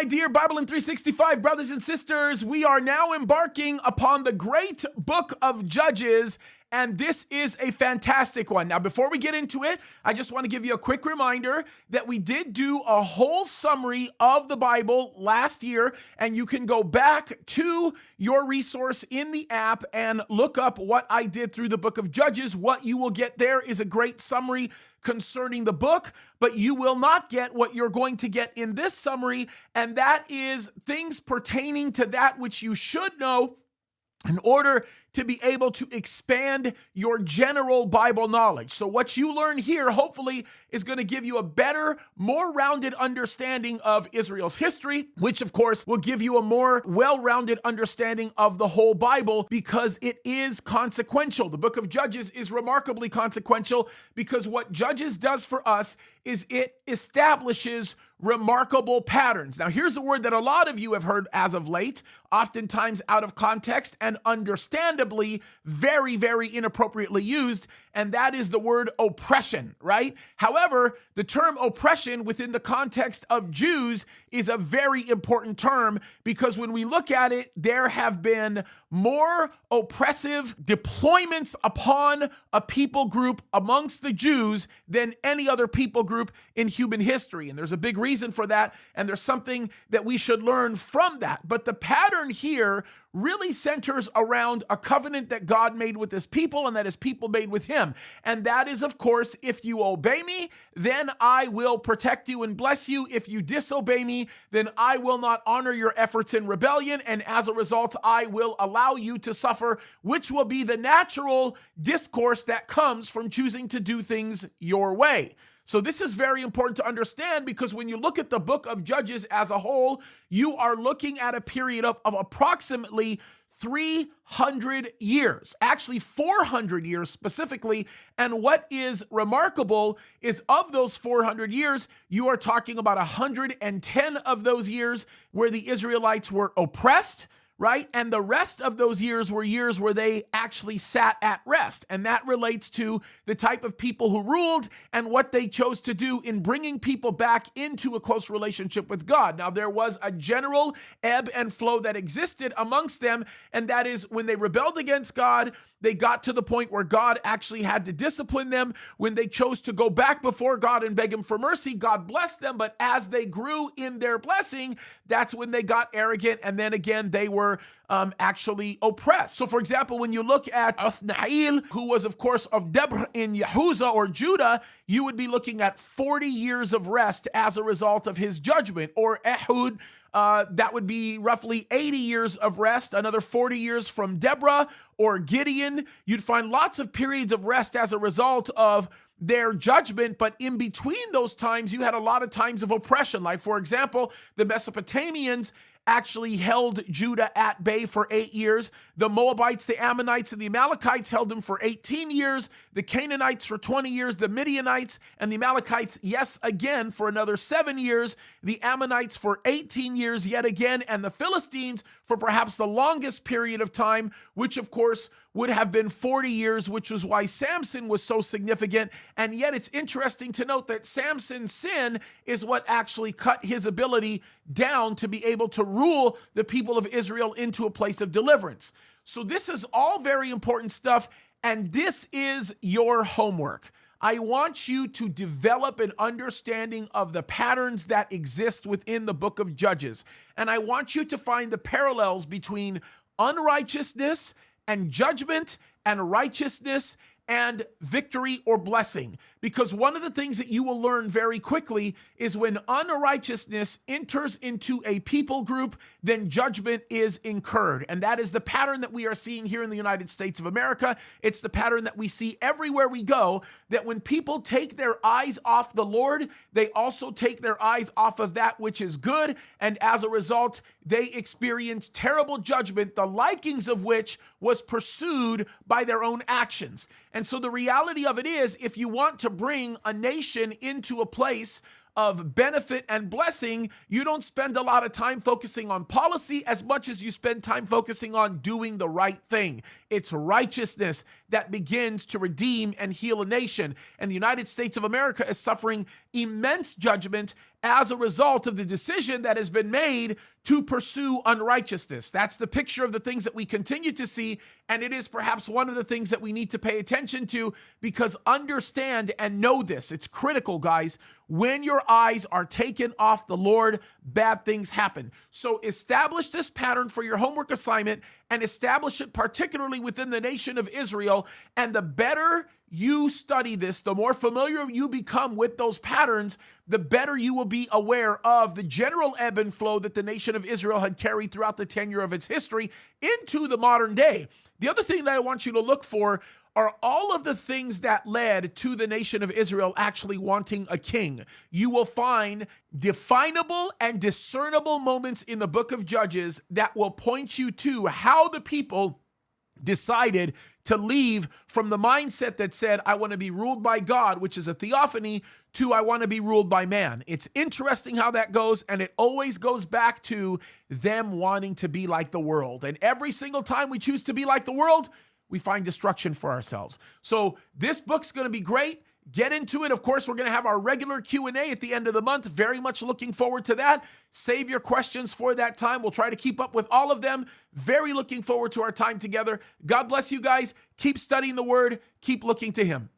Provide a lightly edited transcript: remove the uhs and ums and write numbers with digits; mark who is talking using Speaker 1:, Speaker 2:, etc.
Speaker 1: my dear BIBLEin365 brothers and sisters. We are now embarking upon the great book of Judges, and this is a fantastic one. Now, before we get into it, I just want to give you a quick reminder that we did do a whole summary of the Bible last year, and you can go back to your resource in the app and look up what I did through the book of Judges. What you will get there is a great summary concerning the book, but you will not get what you're going to get in this summary, and that is things pertaining to that which you should know in order to be able to expand your general Bible knowledge. So what you learn here, hopefully, is going to give you a better, more rounded understanding of Israel's history, which of course will give you a more well-rounded understanding of the whole Bible because it is consequential. The book of Judges is remarkably consequential because what Judges does for us is it establishes remarkable patterns. Now, here's a word that a lot of you have heard as of late, oftentimes out of context and understandably very, very inappropriately used, and that is the word oppression, right? However, the term oppression within the context of Jews is a very important term because when we look at it, there have been more oppressive deployments upon a people group amongst the Jews than any other people group in human history. And there's a big reason for that, and there's something that we should learn from that. But the pattern here really centers around a covenant that God made with his people and that his people made with him. And that is, of course, if you obey me, then I will protect you and bless you. If you disobey me, then I will not honor your efforts in rebellion. And as a result, I will allow you to suffer, which will be the natural discourse that comes from choosing to do things your way. So this is very important to understand because when you look at the book of Judges as a whole, you are looking at a period of approximately 300 years, actually 400 years specifically. And what is remarkable is of those 400 years, you are talking about 110 of those years where the Israelites were oppressed, right? And the rest of those years were years where they actually sat at rest. And that relates to the type of people who ruled and what they chose to do in bringing people back into a close relationship with God. Now, there was a general ebb and flow that existed amongst them, and that is when they rebelled against God, they got to the point where God actually had to discipline them. When they chose to go back before God and beg him for mercy, God blessed them. But as they grew in their blessing, that's when they got arrogant. And then again, they were actually oppressed. So for example, when you look at Othniel, who was of course of Deborah in Yehuda or Judah, you would be looking at 40 years of rest as a result of his judgment. Or Ehud, that would be roughly 80 years of rest, another 40 years from Deborah. Or Gideon, you'd find lots of periods of rest as a result of their judgment, but in between those times, you had a lot of times of oppression. Like, for example, the Mesopotamians actually held Judah at bay for 8 years. The Moabites, the Ammonites, and the Amalekites held them for 18 years. The Canaanites for 20 years. The Midianites and the Amalekites, yes, again, for another 7 years. The Ammonites for 18 years yet again. And the Philistines for perhaps the longest period of time, which of course would have been 40 years, which was why Samson was so significant. And yet it's interesting to note that Samson's sin is what actually cut his ability down to be able to rule the people of Israel into a place of deliverance. So this is all very important stuff, and this is your homework. I want you to develop an understanding of the patterns that exist within the book of Judges. And I want you to find the parallels between unrighteousness and judgment and righteousness and victory or blessing. Because one of the things that you will learn very quickly is when unrighteousness enters into a people group, then judgment is incurred. And that is the pattern that we are seeing here in the United States of America. It's the pattern that we see everywhere we go, that when people take their eyes off the Lord, they also take their eyes off of that which is good. And as a result, they experience terrible judgment, the likings of which was pursued by their own actions. And so the reality of it is, if you want to bring a nation into a place of benefit and blessing, you don't spend a lot of time focusing on policy as much as you spend time focusing on doing the right thing. It's righteousness that begins to redeem and heal a nation. And the United States of America is suffering immense judgment as a result of the decision that has been made to pursue unrighteousness. That's the picture of the things that we continue to see, and it is perhaps one of the things that we need to pay attention to, because understand and know this. It's critical, guys. When your eyes are taken off the Lord, bad things happen. So establish this pattern for your homework assignment and establish it particularly within the nation of Israel. And the better you study this, the more familiar you become with those patterns, the better you will be aware of the general ebb and flow that the nation of Israel had carried throughout the tenure of its history into the modern day. The other thing that I want you to look for are all of the things that led to the nation of Israel actually wanting a king. You will find definable and discernible moments in the book of Judges that will point you to how the people decided to leave from the mindset that said, I want to be ruled by God, which is a theophany, to I want to be ruled by man. It's interesting how that goes, and it always goes back to them wanting to be like the world. And every single time we choose to be like the world, we find destruction for ourselves. So this book's going to be great. Get into it. Of course, we're going to have our regular Q&A at the end of the month. Very much looking forward to that. Save your questions for that time. We'll try to keep up with all of them. Very looking forward to our time together. God bless you guys. Keep studying the word. Keep looking to him.